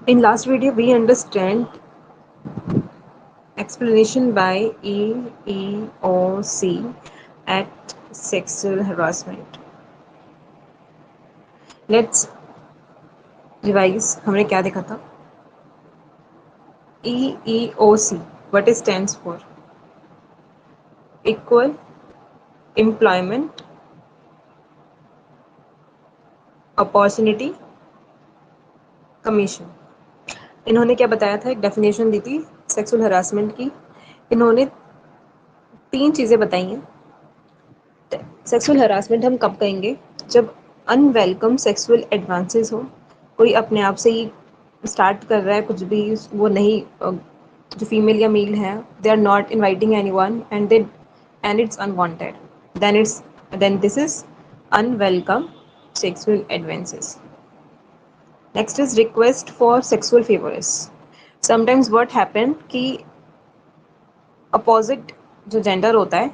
In last video, we understand explanation by EEOC at sexual harassment. Let's revise. हमने क्या देखा था? EEOC. What it stands for? Equal Employment Opportunity Commission. इन्होंने क्या बताया था? एक डेफिनेशन दी थी सेक्सुअल हरासमेंट की. इन्होंने 3 चीज़ें बताई हैं. सेक्सुअल हरासमेंट हम कब कहेंगे? जब अनवेलकम सेक्सुअल एडवांसेस हो, कोई अपने आप से ही स्टार्ट कर रहा है कुछ भी, वो नहीं जो फीमेल या मेल है, they are not inviting anyone and it's unwanted, then this is unwelcome sexual advances. Next is request for sexual favours. Sometimes what happen कि अपोजिट जो जेंडर होता है,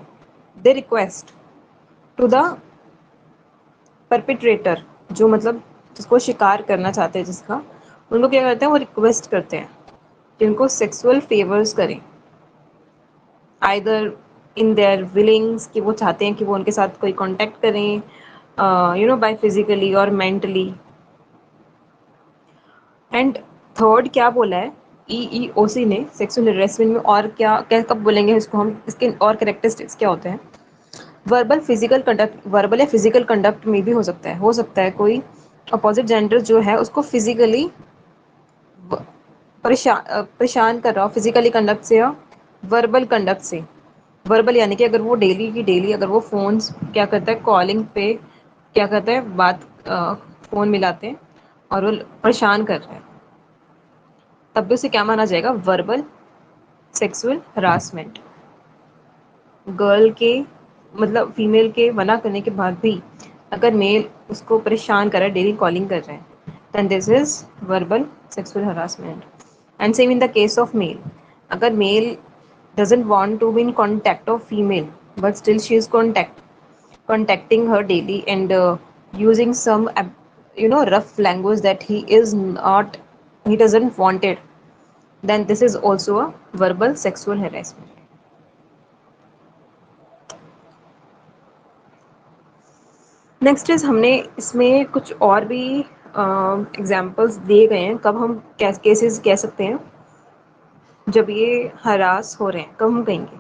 they request to the perpetrator, जो मतलब जिसको शिकार करना चाहते हैं, जिसका, उनको क्या करते हैं, वो रिक्वेस्ट करते हैं कि उनको सेक्सुअल फेवर्स करें, आइदर इन देयर विलिंग्स, कि वो चाहते हैं कि वो उनके साथ कोई कांटेक्ट करें, बाय फिजिकली और मेंटली. एंड थर्ड क्या बोला है ईईओसी ने सेक्सुअल हरेसमेंट में, और क्या क्या कब बोलेंगे इसको हम, इसके और कैरेक्टरिस्टिक्स क्या होते हैं? वर्बल फिजिकल कंडक्ट, वर्बल या फिजिकल कंडक्ट में भी हो सकता है कोई अपोजिट जेंडर जो है उसको फिजिकली परेशान कर रहा हो, फिजिकली कंडक्ट से या वर्बल कंडक्ट से. वर्बल यानी कि अगर वो डेली की डेली, अगर वो फोन क्या करता है, कॉलिंग पे क्या करता है, बात फ़ोन मिलाते हैं और वो परेशान कर रहा है, तब भी उसे क्या माना जाएगा? Verbal sexual harassment. गर्ल के मतलब फीमेल के मना करने के बाद भी अगर मेल उसको परेशान कर रहा है, डेली कॉलिंग कर रहे हैं, then this is verbal sexual harassment. And same in the case of male. अगर male doesn't want to be in contact of female, but still she is contacting her daily and using some rough language that he doesn't want it, then this is also a verbal sexual harassment. Next is, हमने इसमें कुछ और भी examples दिए गए हैं कब हम केसेस कह सकते हैं जब ये हरास हो रहे हैं, कब हम कहेंगे.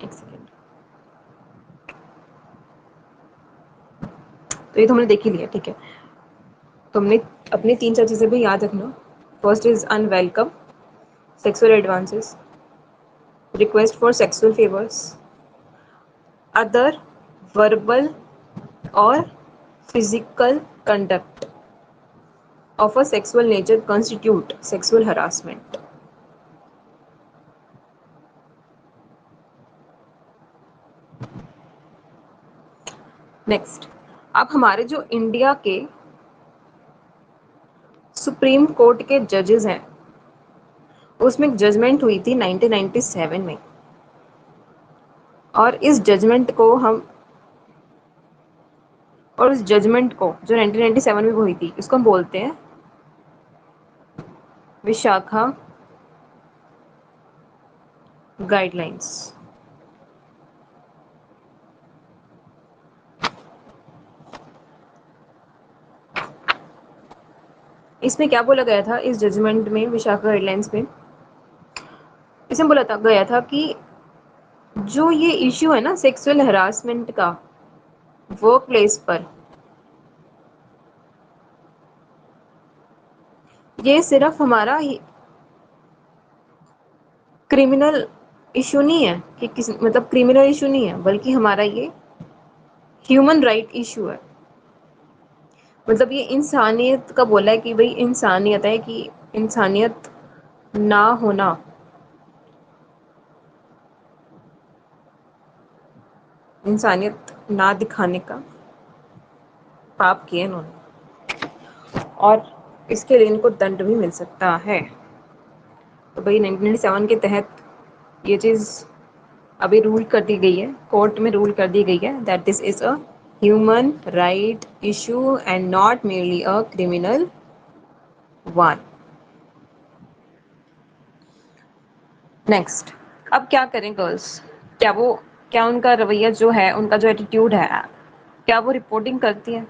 एक सेकेंड. तो ये तो हमने देख ही लिया, ठीक है. तो हमने अपनी 3-4 चीज़ें भी याद रखना. First is unwelcome sexual advances, request for sexual favours, other verbal or physical conduct of a sexual nature constitute sexual harassment. Next, अब हमारे जो इंडिया के सुप्रीम कोर्ट के जजेस हैं, उसमें एक जजमेंट हुई थी 1997 में, और इस जजमेंट को हम और उस जजमेंट को जो 1997 में हुई थी, इसको हम बोलते हैं विशाखा गाइडलाइंस. इसमें क्या बोला गया था इस जजमेंट में, विशाखा गाइडलाइंस में? इसमें बोला था गया था कि जो ये इश्यू है ना सेक्सुअल हरासमेंट का वर्क प्लेस पर, ये सिर्फ हमारा क्रिमिनल इशू नहीं है, कि किस मतलब क्रिमिनल इशू नहीं है, बल्कि हमारा ये ह्यूमन राइट इशू है. मतलब ये इंसानियत का बोला है कि भाई इंसानियत है, कि इंसानियत ना होना, इंसानियत ना दिखाने का पाप किया इन्होंने, और इसके लिए इनको दंड भी मिल सकता है. तो भाई 1997 के तहत ये चीज़ अभी रूल कर दी गई है, कोर्ट में रूल कर दी गई है that this is a human right issue and not merely a criminal one. Next, अब क्या करें गर्ल्स? क्या वो, क्या उनका रवैया जो है, उनका जो एटीट्यूड है, क्या वो रिपोर्टिंग करती है?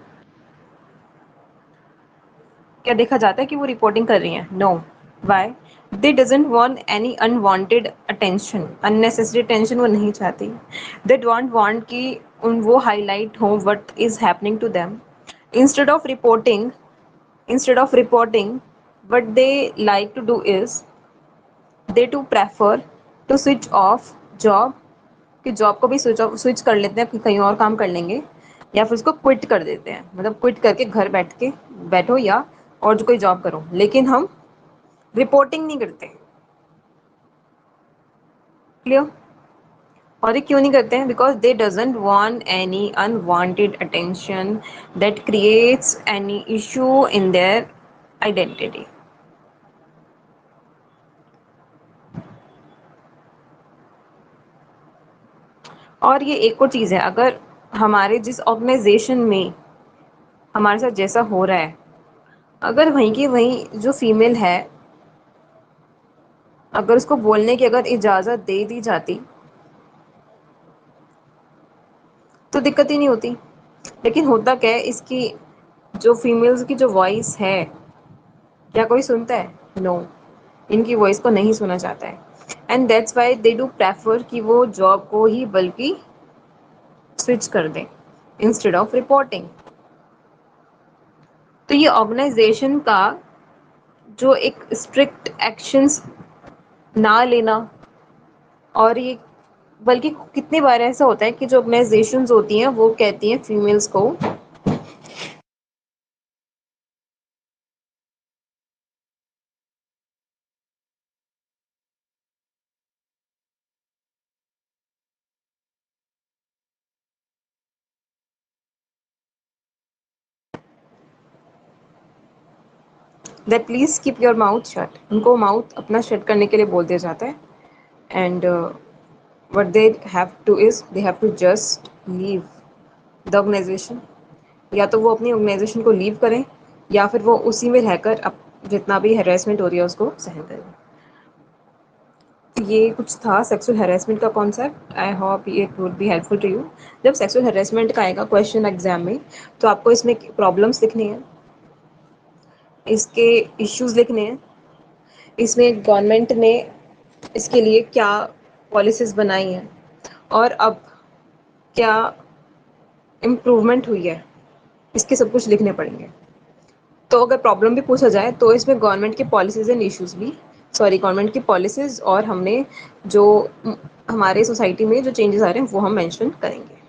क्या देखा जाता है कि वो रिपोर्टिंग कर रही हैं? No. Why? They doesn't want any unwanted attention, unnecessary attention वो नहीं चाहती। दे डोंट वांट कि वो हाईलाइट हो what is happening to them. Instead of reporting, what they like to do is they to prefer to switch off job, कि job को भी switch कर लेते हैं कि कहीं और काम कर लेंगे, या फिर उसको क्विट कर देते हैं, मतलब क्विट करके घर बैठो या और जो कोई जॉब करो, लेकिन हम रिपोर्टिंग नहीं करते। क्लियर? और ये क्यों नहीं करते हैं? Because they doesn't want any unwanted attention that creates any issue in their identity. और ये एक और चीज़ है, अगर हमारे जिस ऑर्गेनाइजेशन में हमारे साथ जैसा हो रहा है, अगर वहीं की वहीं जो फीमेल है, अगर उसको बोलने की अगर इजाज़त दे दी जाती तो दिक्कत ही नहीं होती। लेकिन होता क्या है, इसकी जो फीमेल्स की जो वॉइस है, क्या कोई सुनता है? नो। इनकी वॉइस को नहीं सुना जाता है, and that's why they do prefer कि वो जॉब को ही बल्कि स्विच कर दें इंस्टेड ऑफ रिपोर्टिंग। तो ये ऑर्गेनाइजेशन का जो एक स्ट्रिक्ट एक्शंस ना लेना, और ये बल्कि कितनी बार ऐसा होता है कि जो ऑर्गेनाइजेशंस होती हैं वो कहती हैं फीमेल्स को that please keep your mouth shut, उनको माउथ अपना शट करने के लिए बोल दिया जाता है। And what they have to is they have to just leave the organization, या तो वो अपनी ऑर्गेनाइजेशन को लीव करें या फिर वो उसी में रहकर अब जितना भी हैरेसमेंट हो रही है उसको सहन करें। ये कुछ था सेक्सुअल हैरेसमेंट का concept. I hope it would be helpful to you. जब सेक्सुअल हैरेसमेंट का आएगा क्वेश्चन एग्जाम में, तो आपको इसमें प्रॉब्लम्स लिखनी है, इसके इश्यूज लिखने हैं, इसमें गवर्नमेंट ने इसके लिए क्या पॉलिसीज़ बनाई हैं और अब क्या इम्प्रूवमेंट हुई है, इसके सब कुछ लिखने पड़ेंगे। तो अगर प्रॉब्लम भी पूछा जाए तो इसमें गवर्नमेंट की पॉलिसीज़ एंड इश्यूज़ भी, सॉरी, गवर्नमेंट की पॉलिसीज़ और हमने जो हमारे सोसाइटी में जो चेंजेस आ रहे हैं वो हम मेंशन करेंगे।